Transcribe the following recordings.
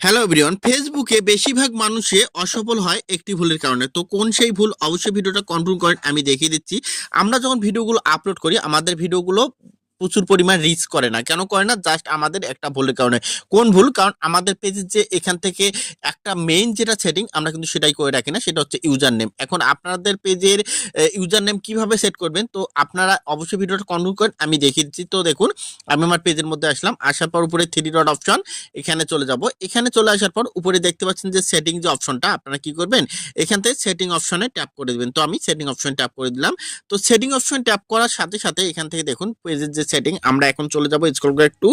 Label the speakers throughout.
Speaker 1: Hello everyone, ফেসবুকে বেশিরভাগ মানুষে অসফল হয় একটি ভুলের কারণে। তো কোন সেই ভুল, অবশ্যই ভিডিওটা কনফার্ম করেন, আমি দেখিয়ে দিচ্ছি। আমরা যখন ভিডিওগুলো আপলোড করি, আমাদের ভিডিওগুলো প্রচুর পরিমাণ রিচ করে না। কেন করে না? জাস্ট আমাদের একটা ভুলের কারণে। কোন ভুল? কারণ আমাদের পেজের যে এখান থেকে একটা মেইন যেটা সেটিং, আমরা কিন্তু সেটাই করে রাখি না, সেটা হচ্ছে ইউজার নেম। এখন আপনাদের পেজের ইউজার নেম কিভাবে সেট করবেন, তো আপনারা অবশ্যই ভিডিওটা কনফার্ম করেন, আমি দেখিয়ে দিচ্ছি। তো দেখুন, আমি আমার পেজের মধ্যে আসলাম, আসার পর উপরে 3 ডট অপশন, এখানে চলে যাব। এখানে চলে আসার পর উপরে দেখতে পাচ্ছেন যে সেটিং যে অপশনটা, আপনারা কি করবেন, এখান থেকে সেটিং অপশনে ট্যাপ করে দিবেন। তো আমি সেটিং অপশনে ট্যাপ করে দিলাম। তো সেটিং অপশন ট্যাপ করার সাথে সাথে এখান থেকে দেখুন পেজের যে সেটিং, আমরা এখন চলে যাব স্ক্রল করে একটু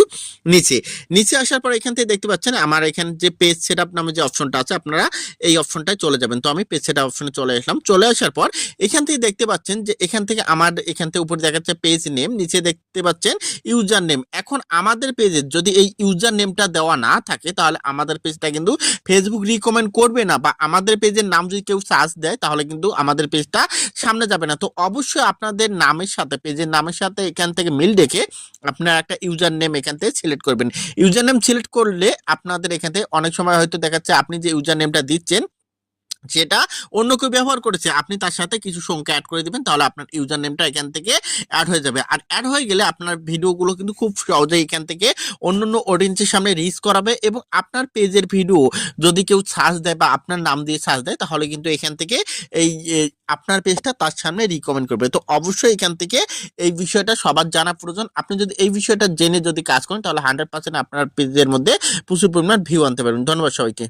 Speaker 1: নিচে। নিচে আসার পর এখান থেকে দেখতে পাচ্ছেন আমার এখানে যে পেজ সেটআপ নামে যে অপশনটা আছে, আপনারা এই অপশনটায় চলে যাবেন। তো আমি পেজ সেটআপ অপশনে চলে আসলাম। চলে আসার পর এখান থেকে দেখতে পাচ্ছেন যে এখান থেকে আমার এখান থেকে উপরে দেখাচ্ছে পেজ নেম, নিচে দেখতে পাচ্ছেন ইউজার নেম। এখন আমাদের পেজে যদি এই ইউজার নেমটা দেওয়া না থাকে, তাহলে আমাদের পেজটা কিন্তু ফেসবুক রিকমেন্ড করবে না, বা আমাদের পেজের নাম যদি কেউ সার্চ দেয়, তাহলে কিন্তু আমাদের পেজটা সামনে যাবে না। তো অবশ্যই আপনাদের নামের সাথে, পেজের নামের সাথে এখান থেকে মিল রেখে আপনারা একটা ইউজার নেম এখান থেকে সিলেক্ট করবেন। ইউজার নেম সিলেক্ট করলে আপনাদের এখান থেকে অনেক সময় হয়তো দেখাচ্ছে আপনি যে ইউজার নেমটা দিচ্ছেন সেটা অন্য কেউ ব্যবহার করেছে, আপনি তার সাথে কিছু সংখ্যা অ্যাড করে দিবেন, তাহলে আপনার ইউজার নেমটা এখান থেকে অ্যাড হয়ে যাবে। আর অ্যাড হয়ে গেলে আপনার ভিডিওগুলো কিন্তু খুব সহজেই এখান থেকে অন্যান্য অডিয়েন্সের সামনে রিচ করাবে, এবং আপনার পেজের ভিডিও যদি কেউ সার্চ দেয় বা আপনার নাম দিয়ে সার্চ দেয়, তাহলে কিন্তু এখান থেকে এই আপনার পেজটা তার সামনে রিকমেন্ড করবে। তো অবশ্যই এখান থেকে এই বিষয়টা সবার জানা প্রয়োজন। আপনি যদি এই বিষয়টা জেনে যদি কাজ করেন, তাহলে 100% আপনার পেজের মধ্যে প্রচুর পরিমাণ ভিউ আনতে পারবেন। ধন্যবাদ সবাইকে।